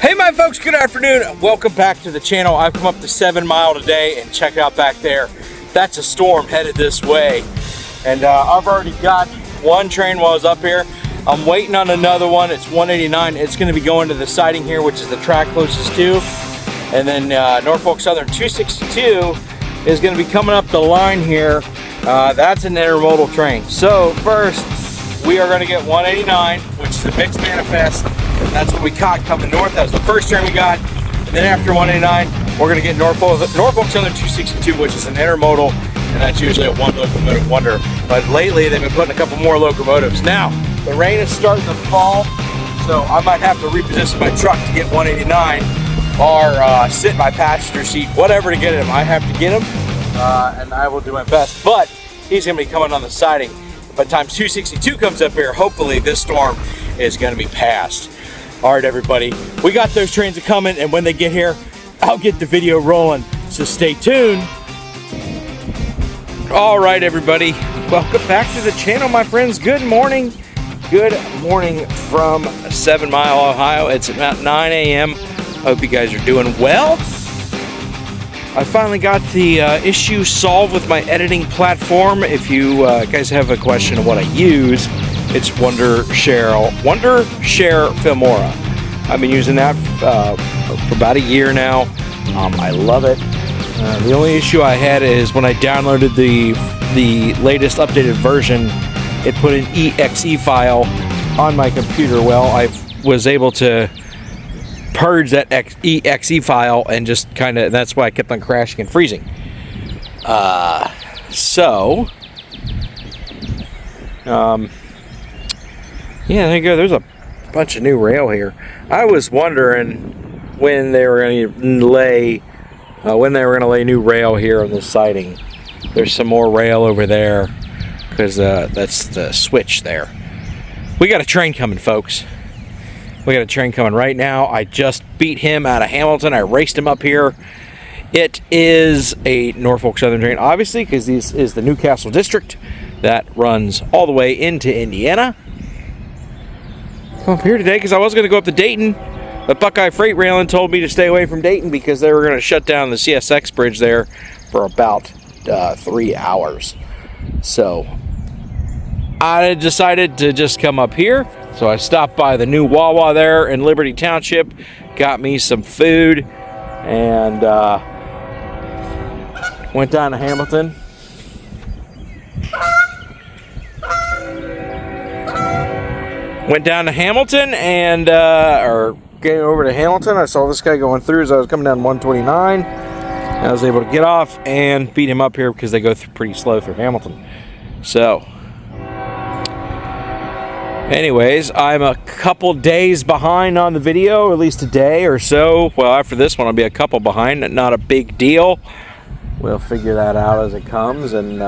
Hey my folks, good afternoon. Welcome back to the channel. I've come up to 7 Mile today and check it out back there. That's a storm headed this way. And I've already got one train while I was up here. I'm waiting on another one. It's 189. It's going to be going to the siding here, which is the track closest to. And then Norfolk Southern 262 is going to be coming up the line here. That's an intermodal train. So first, we are going to get 189, which is a mixed manifest. That's what we caught coming north. That was the first train we got. And then after 189, we're going to get Norfolk Southern 262, which is an intermodal, and that's usually a one locomotive wonder. But lately, they've been putting a couple more locomotives. Now, the rain is starting to fall, so I might have to reposition my truck to get 189 or sit in my passenger seat, whatever to get him. I have to get him, and I will do my best. But he's going to be coming on the siding. By the time 262 comes up here, hopefully this storm is going to be passed. All right, everybody, we got those trains coming, and when they get here, I'll get the video rolling, so stay tuned. All right, everybody, welcome back to the channel, my friends. Good morning. Good morning from 7 Mile, Ohio. It's about 9 a.m. Hope you guys are doing well. I finally got the issue solved with my editing platform. If you guys have a question of what I use, it's Wondershare Filmora. I've been using that for about a year now. I love it. The only issue I had is when I downloaded the latest updated version, it put an exe file on my computer. Well, I was able to purge that exe file and just that's why I kept on crashing and freezing. Yeah, there you go. There's a bunch of new rail here. I was wondering when they were going to lay new rail here on the siding. There's some more rail over there because that's the switch there. We got a train coming, folks. We got a train coming right now. I just beat him out of Hamilton. I raced him up here. It is a Norfolk Southern train, obviously, because this is the Newcastle district that runs all the way into Indiana. I'm up here today because I was going to go up to Dayton, but Buckeye Freight Railing told me to stay away from Dayton because they were going to shut down the CSX bridge there for about 3 hours. So I decided to just come up here. So I stopped by the new Wawa there in Liberty Township, got me some food, and went down to Hamilton. And or getting over to Hamilton, I saw this guy going through as I was coming down 129. I was able to get off and beat him up here because they go through pretty slow through Hamilton. So anyways, I'm a couple days behind on the video, at least a day or so. Well, after this one, I'll be a couple behind. Not a big deal. We'll figure that out as it comes. And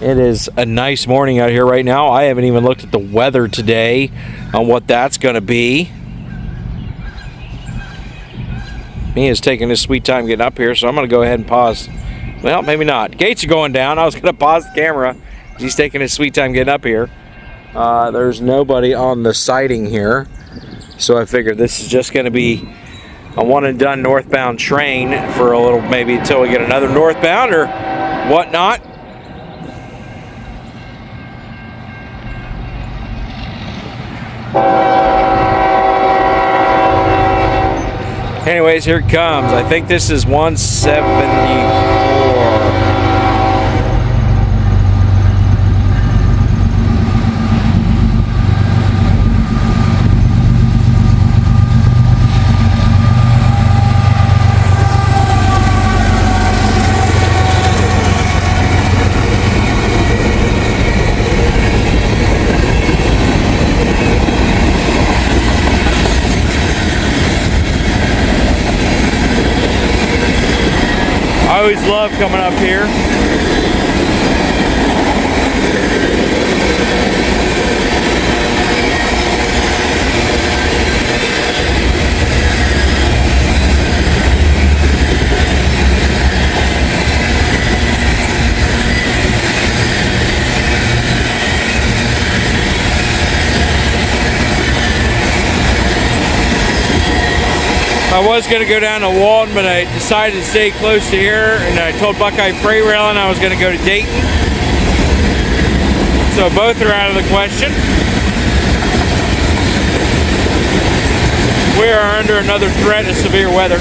it is a nice morning out here right now. I haven't even looked at the weather today on what that's going to be. He is taking his sweet time getting up here, so I'm going to go ahead and pause. Well, maybe not. Gates are going down. I was going to pause the camera. He's taking his sweet time getting up here. There's nobody on the siding here, so I figured this is just going to be a one and done northbound train for a little, maybe until we get another northbound or whatnot. Anyways, here it comes. I think this is 174. I always love coming up here. I was going to go down to Walton, but I decided to stay close to here, and I told Buckeye Freight Railing I was going to go to Dayton. So both are out of the question. We are under another threat of severe weather.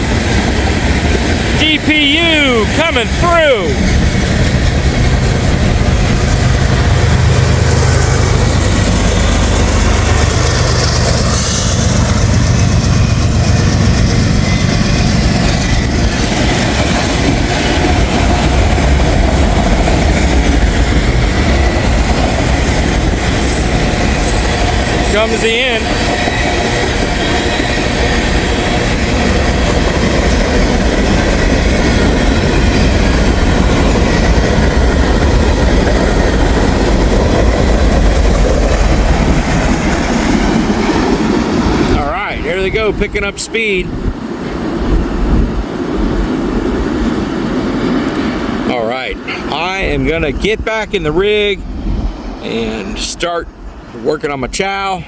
DPU coming through. Comes the end. All right, here they go, picking up speed. All right, I am gonna get back in the rig and start working on my chow.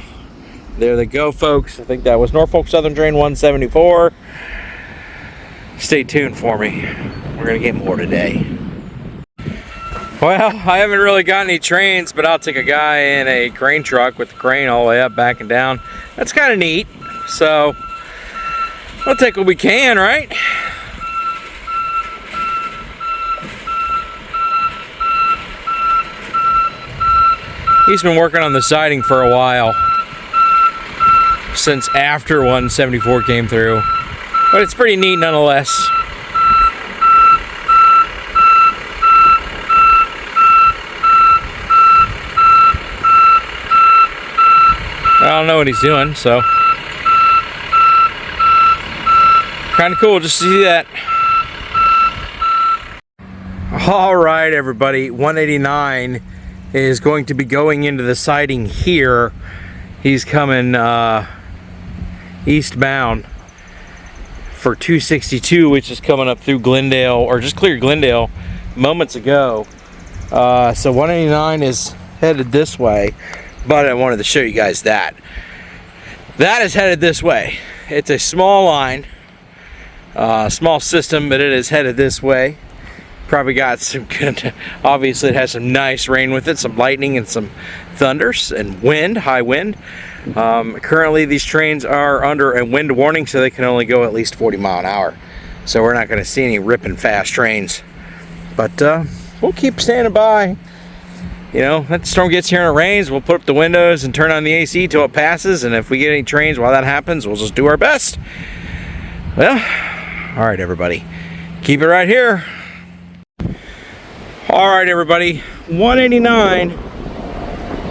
There they go, folks. I think that was Norfolk Southern Drain 174. Stay tuned for me. We're gonna get more today. Well, I haven't really got any trains, but I'll take a guy in a crane truck with the crane all the way up, back and down. That's kind of neat. So we'll take what we can, right? He's been working on the siding for a while, since after 174 came through, but it's pretty neat nonetheless. I don't know what he's doing, so kind of cool just to see that. All right, everybody, 189 is going to be going into the siding here. He's coming eastbound for 262, which is coming up through Glendale, or just cleared Glendale moments ago. So 189 is headed this way, but I wanted to show you guys that. That is headed this way. It's a small line, small system, but it is headed this way. Probably got some good, obviously it has some nice rain with it, some lightning and some thunders and wind, high wind. Currently these trains are under a wind warning, so they can only go at least 40 mile an hour. So we're not going to see any ripping fast trains. But we'll keep standing by. You know, that storm gets here and it rains, we'll put up the windows and turn on the AC till it passes, and if we get any trains while that happens, we'll just do our best. Well, all right, everybody. Keep it right here. All right, everybody, 189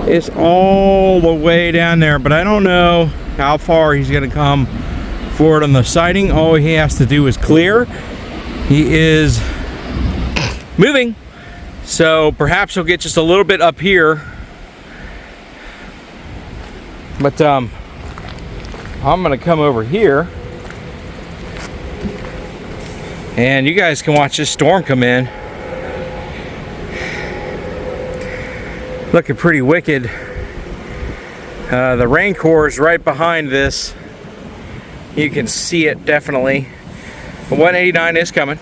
is all the way down there, but I don't know how far he's gonna come forward on the siding. All he has to do is clear. He is moving, so perhaps he'll get just a little bit up here. But I'm gonna come over here, and you guys can watch this storm come in. Looking pretty wicked. The rain core is right behind this. You can see it definitely. The 189 is coming.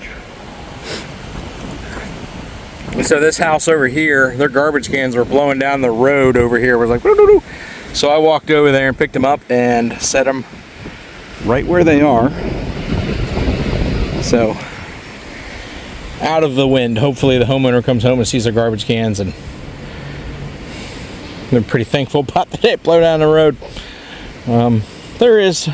And so this house over here, their garbage cans were blowing down the road over here. It was like, woo-doo-doo. So I walked over there and picked them up and set them right where they are. So out of the wind. Hopefully the homeowner comes home and sees their garbage cans, and they're pretty thankful about that it blow down the road. There is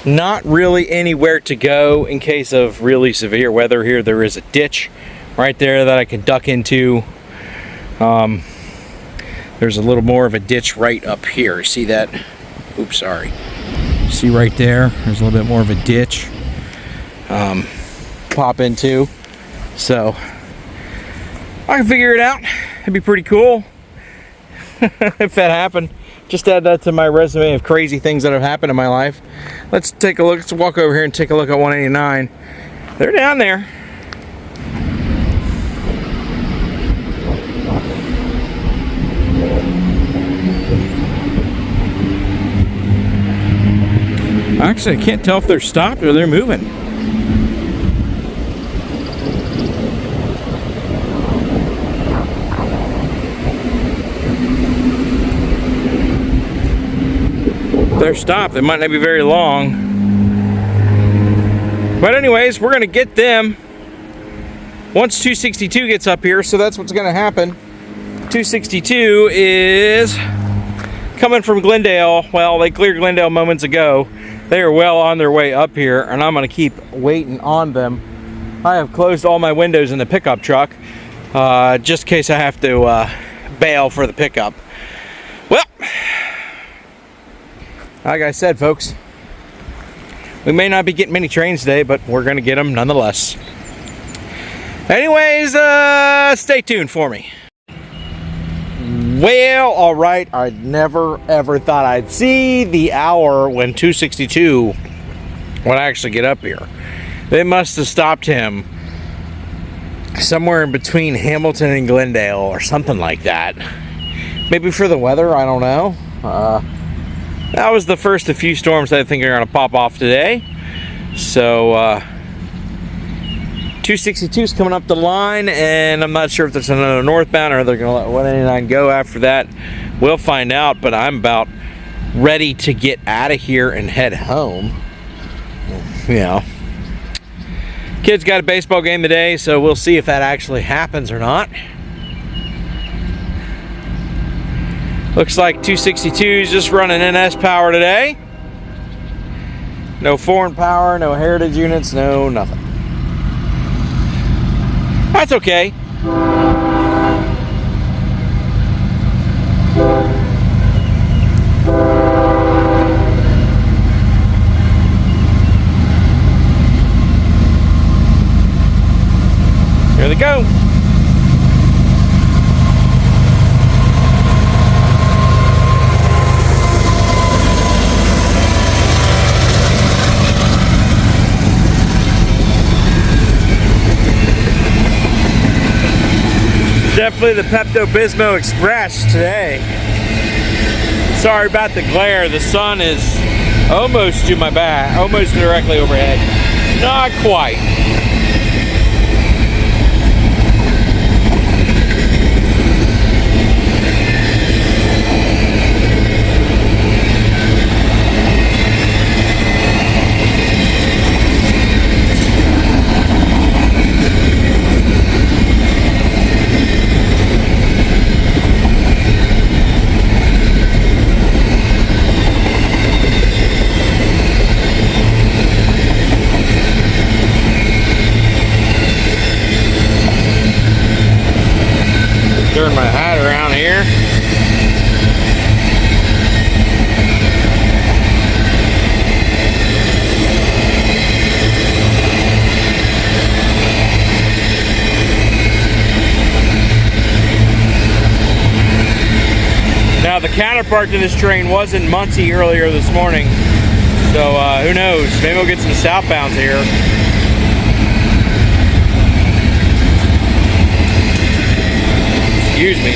not really anywhere to go in case of really severe weather here. There is a ditch right there that I can duck into. There's a little more of a ditch right up here. See that? Oops, sorry. See right there? There's a little bit more of a ditch. Pop into. So I can figure it out. It'd be pretty cool if that happened. Just add that to my resume of crazy things that have happened in my life. Let's take a look. Let's walk over here and take a look at 189. They're down there. Actually, I can't tell if they're stopped or they're moving. They're stopped. They might not be very long. But anyways, we're gonna get them once 262 gets up here, so that's what's gonna happen. 262 is coming from Glendale. Well, they cleared Glendale moments ago. They are well on their way up here, and I'm gonna keep waiting on them. I have closed all my windows in the pickup truck, just in case I have to bail for the pickup. Well, like I said, folks, we may not be getting many trains today, but we're gonna get them nonetheless. Anyways, stay tuned for me. Well, all right, I never ever thought I'd see the hour when 262 would actually get up here. They must have stopped him somewhere in between Hamilton and Glendale or something like that. Maybe for the weather, I don't know. That was the first of few storms that I think are going to pop off today. So, 262 is coming up the line, and I'm not sure if there's another northbound or they're going to let 189 go after that. We'll find out, but I'm about ready to get out of here and head home. You know, kids got a baseball game today, so we'll see if that actually happens or not. Looks like 262 is just running NS power today. No foreign power, no heritage units, no nothing. That's okay. Here they go. Definitely the Pepto-Bismol Express today. Sorry about the glare. The sun is almost to my back, almost directly overhead. Not quite. Turn my hat around here. Now the counterpart to this train was in Muncie earlier this morning, so who knows? Maybe we'll get some southbounds here. Excuse me.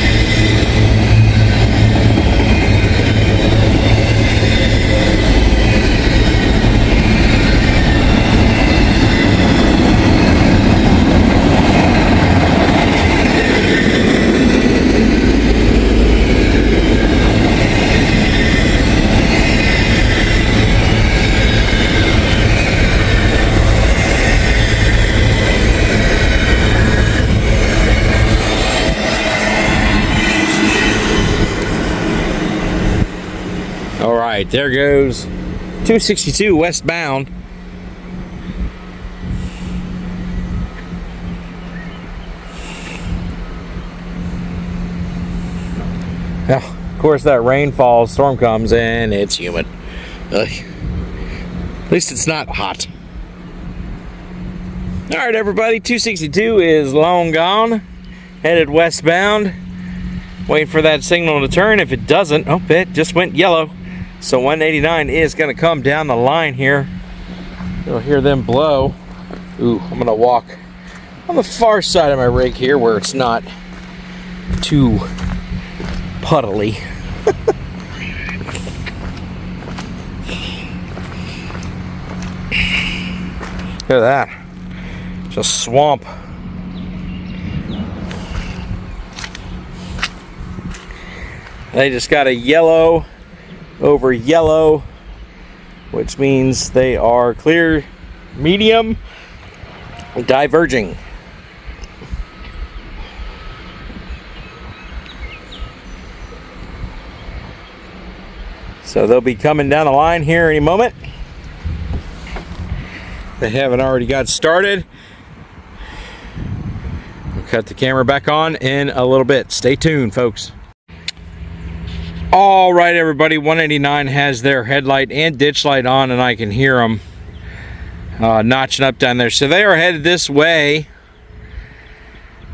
Alright, there goes 262 westbound. Now, of course, that rain falls, storm comes, and it's humid. Ugh. At least it's not hot. Alright, everybody, 262 is long gone, headed westbound. Waiting for that signal to turn. If it doesn't, oh, it just went yellow. So 189 is going to come down the line here. You'll hear them blow. Ooh, I'm going to walk on the far side of my rig here where it's not too puddly. Look at that. Just swamp. They just got a yellow over yellow, which means they are clear, medium, diverging. So they'll be coming down the line here any moment. They haven't already got started. We'll cut the camera back on in a little bit. Stay tuned, folks. All right, everybody, 189 has their headlight and ditch light on, and I can hear them notching up down there. So they are headed this way.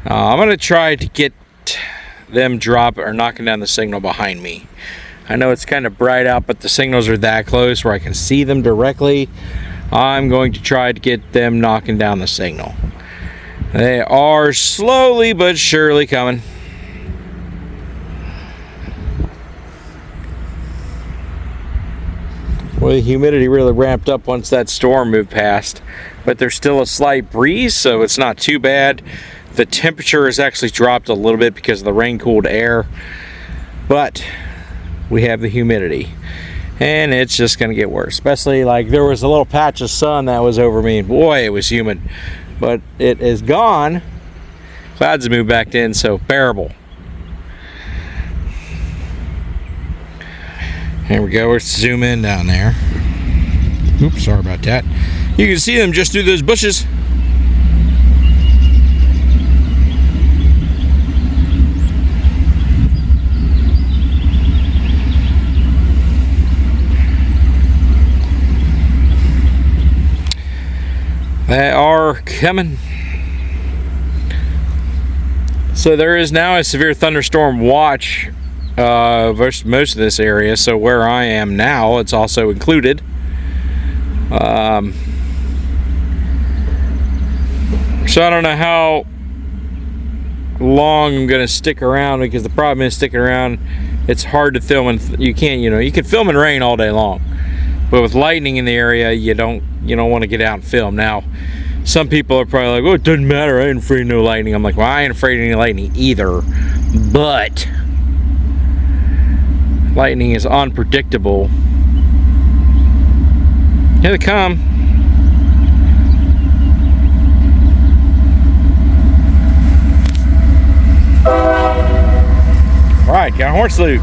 I'm going to try to get them drop or knocking down the signal behind me. I know it's kind of bright out, but the signals are that close where I can see them directly. I'm going to try to get them knocking down the signal. They are slowly but surely coming. Well, the humidity really ramped up once that storm moved past, but there's still a slight breeze, so it's not too bad. The temperature has actually dropped a little bit because of the rain-cooled air, but we have the humidity, and it's just going to get worse. Especially, like, there was a little patch of sun that was over me, and boy, it was humid, but it is gone. Clouds have moved back in, so bearable. Here we go. Let's zoom in down there. Oops, sorry about that. You can see them just through those bushes. They are coming. So there is now a severe thunderstorm watch versus most of this area. So where I am now, it's also included. So I don't know how long I'm gonna stick around, because the problem is sticking around, it's hard to film, and you can't, you can film in rain all day long, but with lightning in the area, you don't want to get out and film. Now, some people are probably like, oh, it doesn't matter, I ain't afraid of no lightning. I'm like, well, I ain't afraid of any lightning either, but lightning is unpredictable. Here they come. All right, got a horse loop.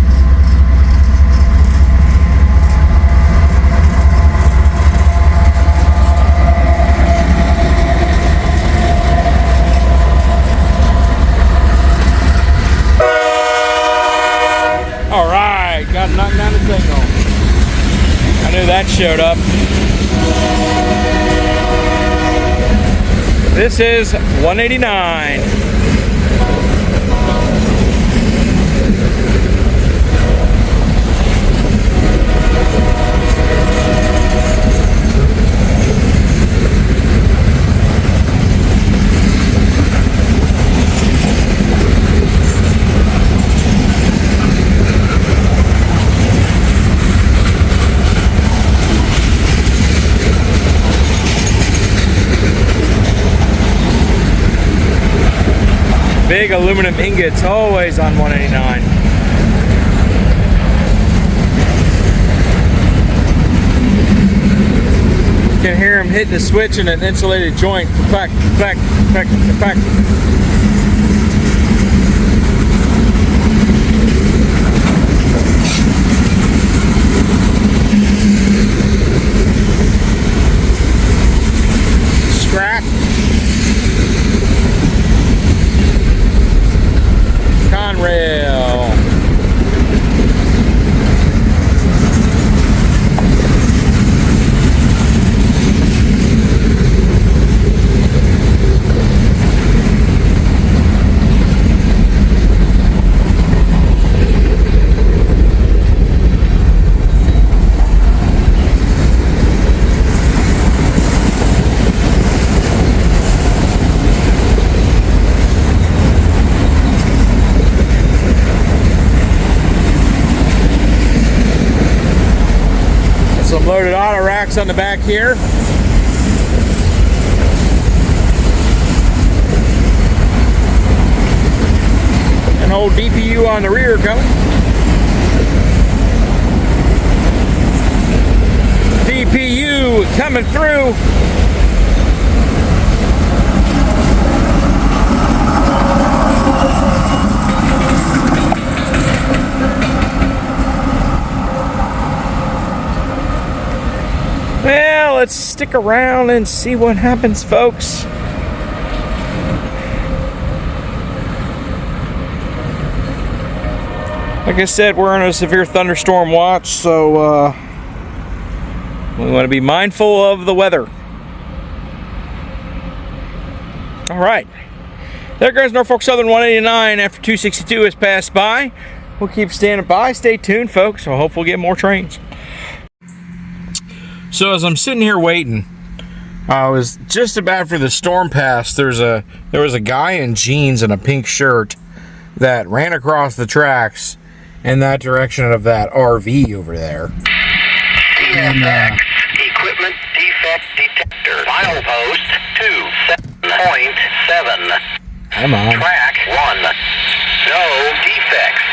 All right, got knocked down the signal. I knew that showed up. This is 189. Big aluminum ingots always on 189. You can hear him hitting the switch in an insulated joint. Crack, crack, crack, crack. Scrap. Conrail. Some loaded auto racks on the back here. old DPU on the rear coming. DPU coming through. Well, let's stick around and see what happens, folks. Like I said, we're in a severe thunderstorm watch, so we want to be mindful of the weather. All right. There goes Norfolk Southern 189 after 262 has passed by. We'll keep standing by. Stay tuned, folks. I hope we'll get more trains. So as I'm sitting here waiting, I was just about for the storm passed. There was a guy in jeans and a pink shirt that ran across the tracks in that direction of that RV over there. And equipment defect detector. Milepost 27.7. Come on. Track 1. No defects.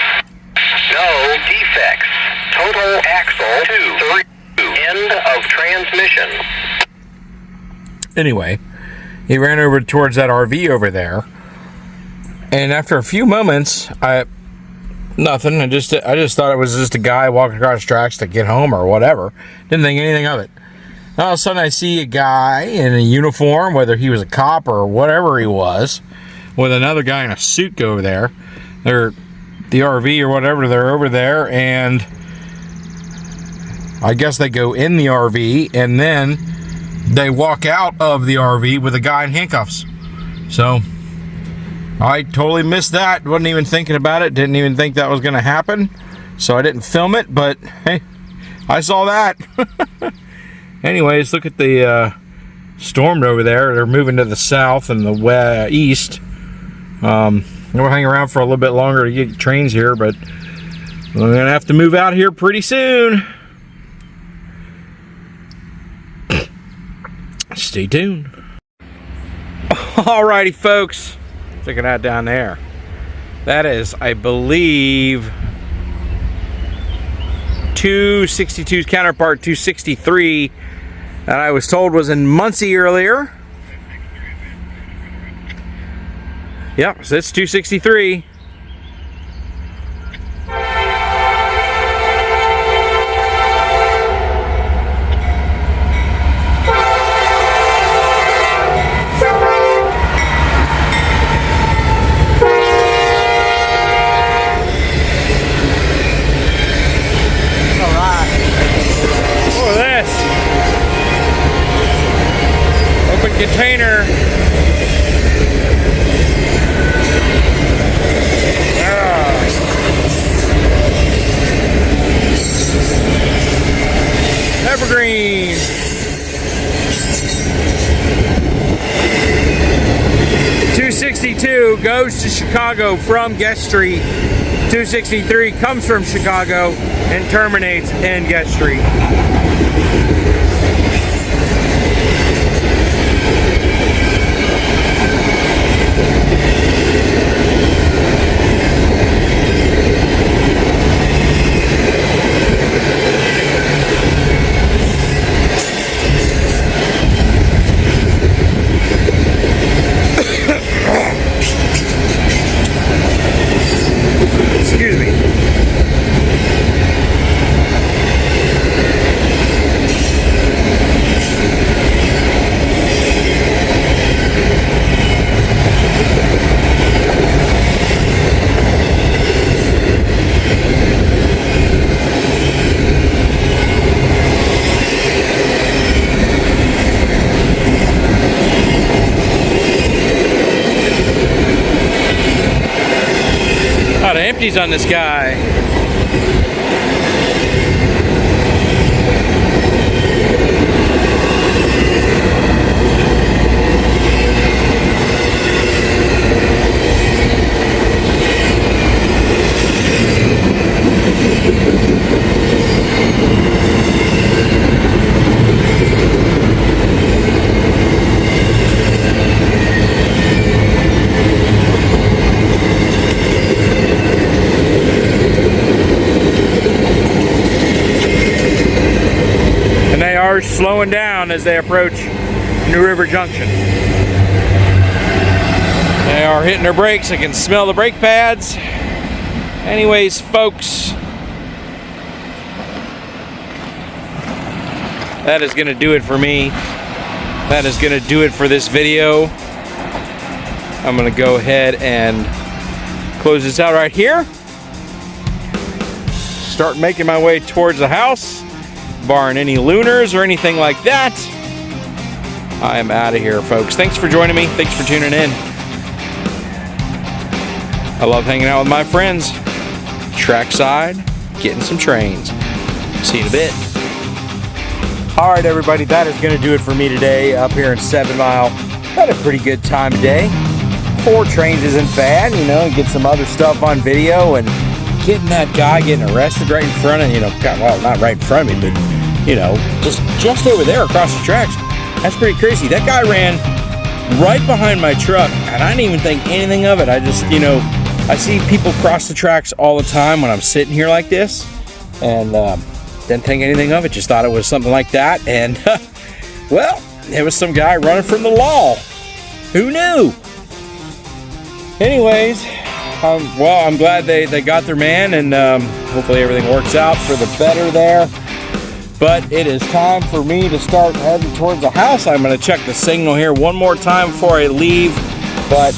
No defects. Total axle 2. 3. End of transmission. Anyway, he ran over towards that RV over there, and after a few moments, nothing. I just thought it was just a guy walking across tracks to get home or whatever. Didn't think anything of it. All of a sudden, I see a guy in a uniform, whether he was a cop or whatever he was, with another guy in a suit go over there. They're the RV or whatever. They're over there, and I guess they go in the RV, and then they walk out of the RV with a guy in handcuffs. So I totally missed that. Wasn't even thinking about it. Didn't even think that was going to happen. So I didn't film it, but hey, I saw that. Anyways, look at the storm over there. They're moving to the south and the east. We'll hang around for a little bit longer to get trains here, but we're going to have to move out here pretty soon. Stay tuned. Alrighty, folks. Check it out down there. That is, I believe, 262's counterpart 263 that I was told was in Muncie earlier. Yep, so it's 263. Container. Evergreen. 262 goes to Chicago from Guest Street. 263 comes from Chicago and terminates in Guest Street. Excuse me. A lot of empties on this guy. cars slowing down as they approach New River Junction. They are hitting their brakes. I can smell the brake pads. Anyways, folks, that is going to do it for me. That is going to do it for this video. I'm going to go ahead and close this out right here. Start making my way towards the house, barring any lunars or anything like that. I am out of here, folks. Thanks for joining me. Thanks for tuning in. I love hanging out with my friends. Trackside, getting some trains. See you in a bit. All right, everybody, that is going to do it for me today up here in 7 Mile. Had a pretty good time today. 4 trains isn't bad, you know, get some other stuff on video, and getting that guy getting arrested right in front of, you know, well, not right in front of me, but, you know, just over there across the tracks. That's pretty crazy. That guy ran right behind my truck, and I didn't even think anything of it. I just, you know, I see people cross the tracks all the time when I'm sitting here like this, and didn't think anything of it. Just thought it was something like that, and well, it was some guy running from the law. Who knew? Anyways, well, I'm glad they got their man, and hopefully everything works out for the better there. But it is time for me to start heading towards the house. I'm going to check the signal here one more time before I leave, but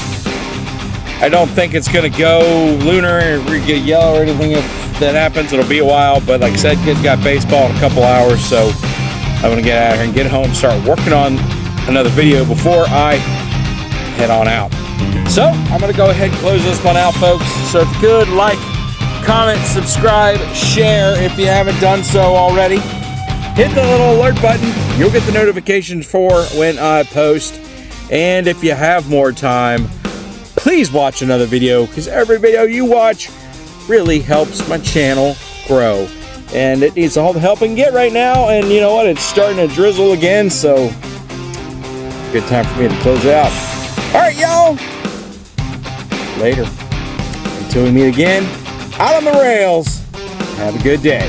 I don't think it's going to go lunar or get yellow or anything. If that happens, it'll be a while. But like I said, kids got baseball in a couple hours, so I'm going to get out of here and get home, start working on another video before I head on out. So I'm going to go ahead and close this one out, folks. So if you could, like, comment, subscribe, share if you haven't done so already. Hit the little alert button. You'll get the notifications for when I post. And if you have more time, please watch another video, because every video you watch really helps my channel grow. And it needs all the help it can get right now. And you know what? It's starting to drizzle again, so good time for me to close it out. All right, y'all. Later. Until we meet again, out on the rails. Have a good day.